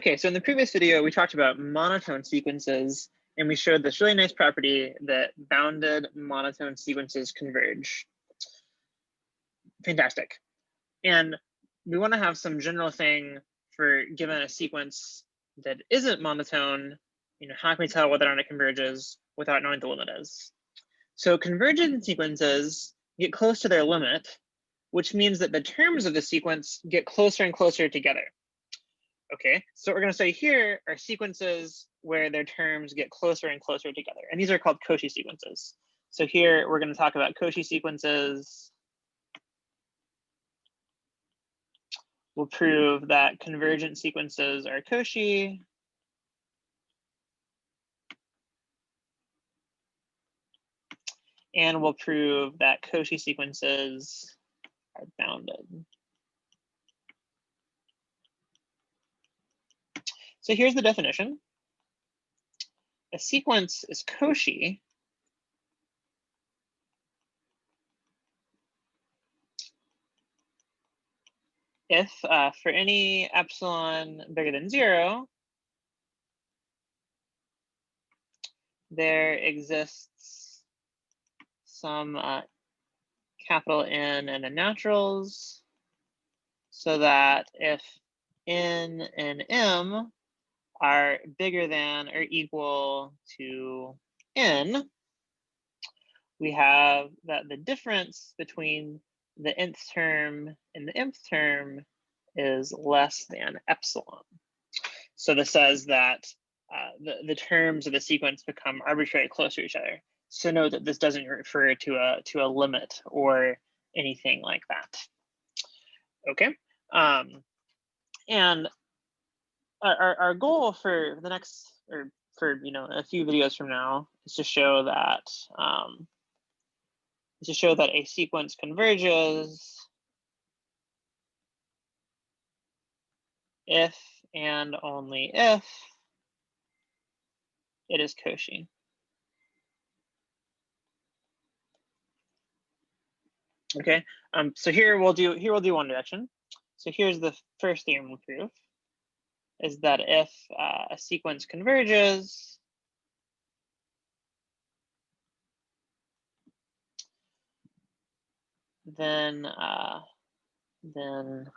Okay, so in the previous video, we talked about monotone sequences, and we showed this really nice property that bounded monotone sequences converge. Fantastic. And we want to have some general thing for given a sequence that isn't monotone, how can we tell whether or not it converges without knowing the limit is? So convergent sequences get close to their limit, which means that the terms of the sequence get closer and closer together. Okay, so what we're going to say here are sequences where their terms get closer and closer together. And these are called Cauchy sequences. So here we're going to talk about Cauchy sequences. We'll prove that convergent sequences are Cauchy. And we'll prove that Cauchy sequences are bounded. So here's the definition. A sequence is Cauchy if for any epsilon bigger than 0, there exists some capital N and the naturals, so that if N and M are bigger than or equal to N, we have that the difference between the nth term and the mth term is less than epsilon. So this says that the terms of the sequence become arbitrarily close to each other. So note that this doesn't refer to a limit or anything like that. Okay, and our goal for the next, or for a few videos from now, is to show that a sequence converges if and only if it is Cauchy. Okay, so here we'll do one direction. So here's the first theorem we'll prove, is that if a sequence converges, then it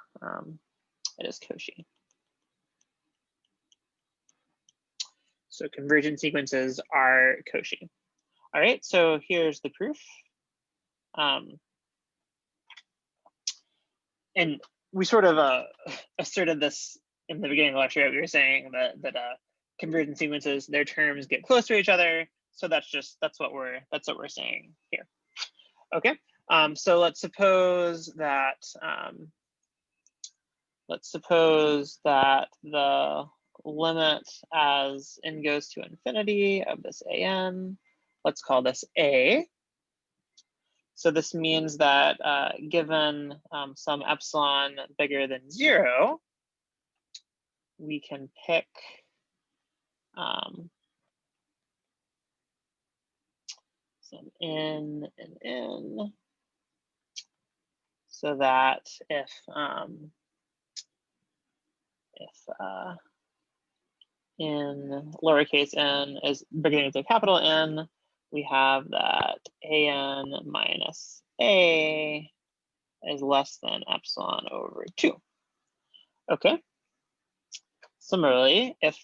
is Cauchy. So convergent sequences are Cauchy. All right, so here's the proof. And we sort of asserted this in the beginning of the lecture. Right? We were saying that convergent sequences, their terms get close to each other. So that's what we're saying here. Okay, so let's suppose that the limit as n goes to infinity of this an, let's call this A. So this means that given some epsilon bigger than 0, we can pick some n and n, so that if in lowercase n is bigger than or equal to capital N, we have that an minus a is less than epsilon over 2. Okay. Similarly, if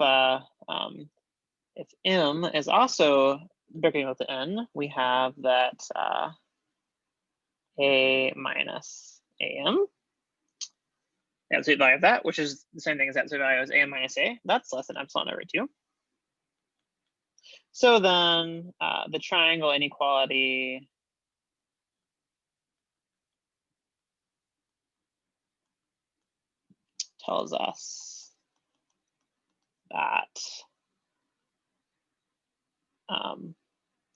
m is also bigger than or equal to n, we have that a minus am. The absolute value of that, which is the same thing as absolute value as a minus a, that's less than epsilon over 2. So then the triangle inequality tells us that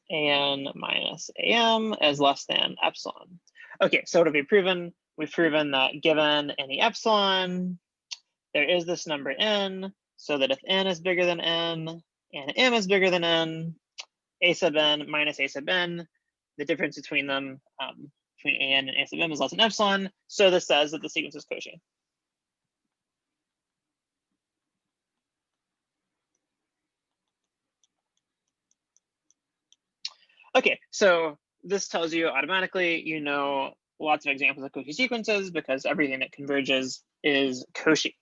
an minus am is less than epsilon. Okay, so what have we proven? We've proven that given any epsilon, there is this number n, so that if n is bigger than n and m is bigger than n, a sub n minus a sub n, the difference between them, between an and a sub m, is less than epsilon. So this says that the sequence is Cauchy. Okay, so this tells you automatically, you know, lots of examples of Cauchy sequences because everything that converges is Cauchy.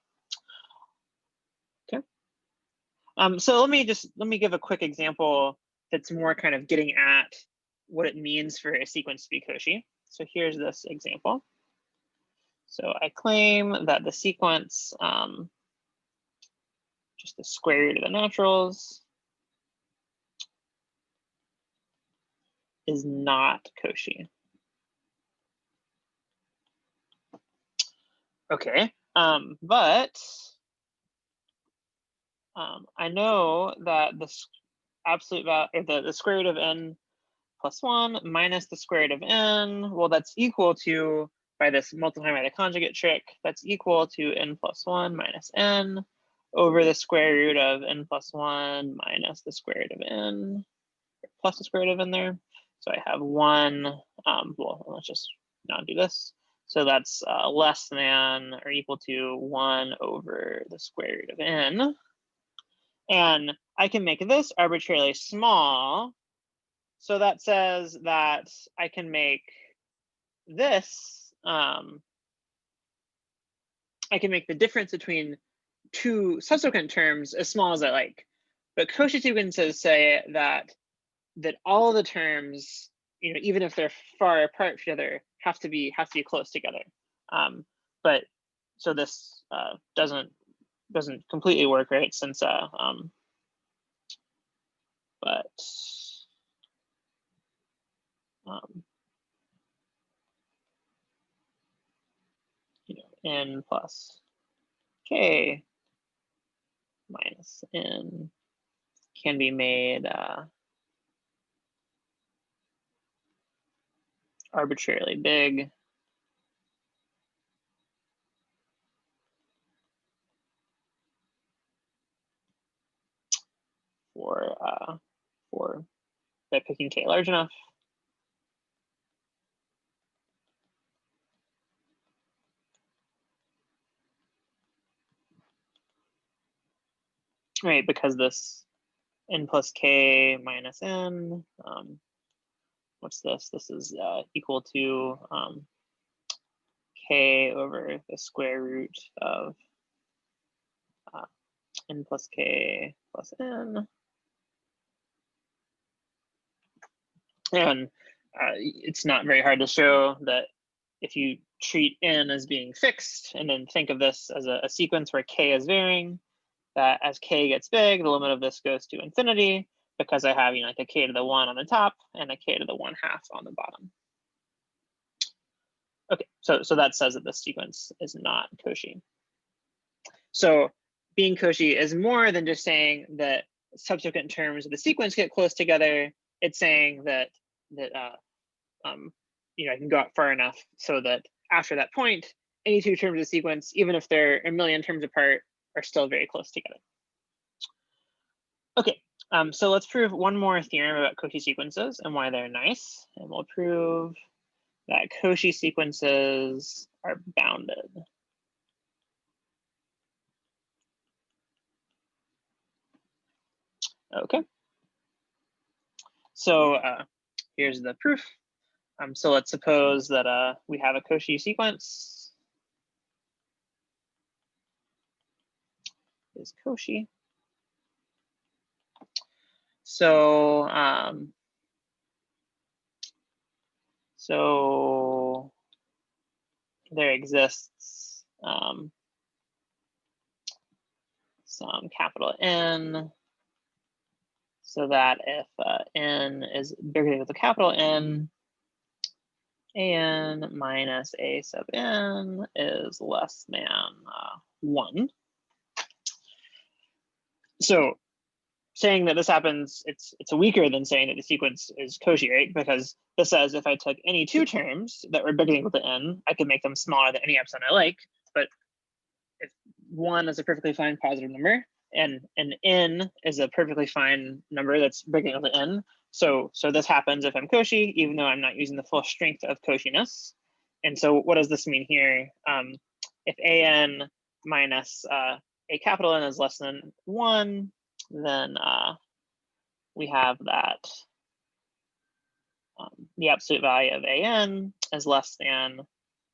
Okay. So let me give a quick example that's more kind of getting at what it means for a sequence to be Cauchy. So here's this example. So I claim that the sequence, just the square root of the naturals, is not Cauchy. Okay, but I know that the absolute value, the square root of n plus 1 minus the square root of n, well, that's equal to, by this multiplying by the conjugate trick, that's equal to n plus 1 minus n over the square root of n plus 1 minus the square root of n, plus the square root of n there. So I have 1, well, let's just not do this. So that's less than or equal to 1 over the square root of n. And I can make this arbitrarily small. So that says that I can make this, I can make the difference between two subsequent terms as small as I like. But Cauchy sequences say that all the terms, you know, even if they're far apart from each other, have to be close together. But so this doesn't completely work, right? Since but you know, n plus k minus n can be made arbitrarily big for by picking k large enough. Right, because this n plus k minus n, what's this? This is equal to k over the square root of n plus k plus n. And it's not very hard to show that if you treat n as being fixed and then think of this as a sequence where k is varying, that as k gets big, the limit of this goes to infinity because I have, you know, like a k to the 1 on the top and a k to the 1/2 on the bottom. Okay, so that says that this sequence is not Cauchy. So being Cauchy is more than just saying that subsequent terms of the sequence get close together. It's saying that you know, I can go out far enough so that after that point, any two terms of the sequence, even if they're a million terms apart, are still very close together. Okay, so let's prove one more theorem about Cauchy sequences and why they're nice. And we'll prove that Cauchy sequences are bounded. Okay. So here's the proof. So let's suppose that we have a Cauchy sequence. Is Cauchy. So so there exists some capital N, so that if n is bigger than or equal to capital N, an minus a sub n is less than 1. So saying that this happens, it's weaker than saying that the sequence is Cauchy, right? Because this says if I took any two terms that were bigger than or equal to n, I could make them smaller than any epsilon I like. But if 1 is a perfectly fine positive number, and n is a perfectly fine number that's bigger than or equal to n, so this happens if I'm Cauchy, even though I'm not using the full strength of Cauchiness. And so what does this mean here? If an minus a capital N is less than 1, then we have that the absolute value of an is less than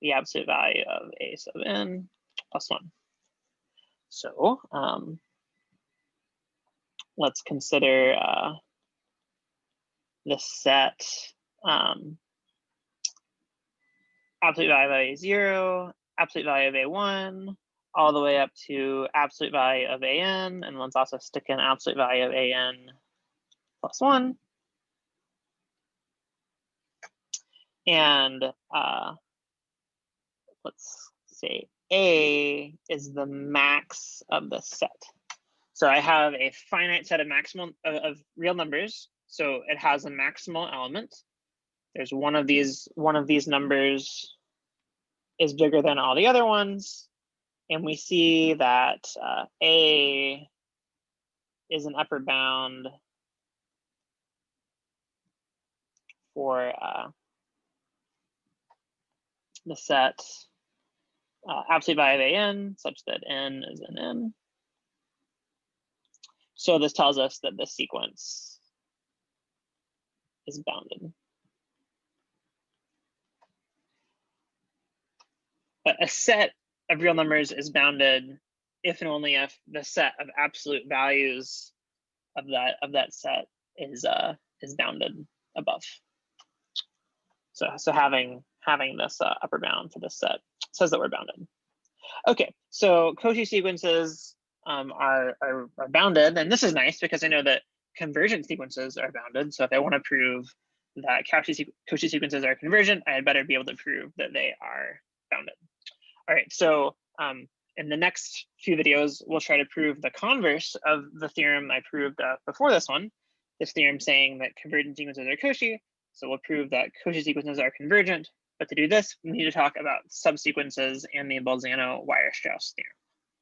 the absolute value of a sub n plus 1. So let's consider the set absolute value of a0, absolute value of a1, all the way up to absolute value of an, and let's also stick in absolute value of an plus 1. And let's say A is the max of the set. So I have a finite set of maximal of real numbers. So it has a maximal element. There's one of these numbers is bigger than all the other ones. And we see that A is an upper bound for the set absolute value of an such that n is an n. So this tells us that this sequence is bounded. A set of real numbers is bounded if and only if the set of absolute values of that set is bounded above. So having this upper bound for this set says that we're bounded. Okay, so Cauchy sequences are bounded, and this is nice because I know that convergent sequences are bounded. So if I want to prove that Cauchy sequences are convergent, I had better be able to prove that they are bounded. All right, so in the next few videos, we'll try to prove the converse of the theorem I proved before this one, this theorem saying that convergent sequences are Cauchy. So we'll prove that Cauchy sequences are convergent. But to do this, we need to talk about subsequences and the Bolzano-Weierstrass theorem.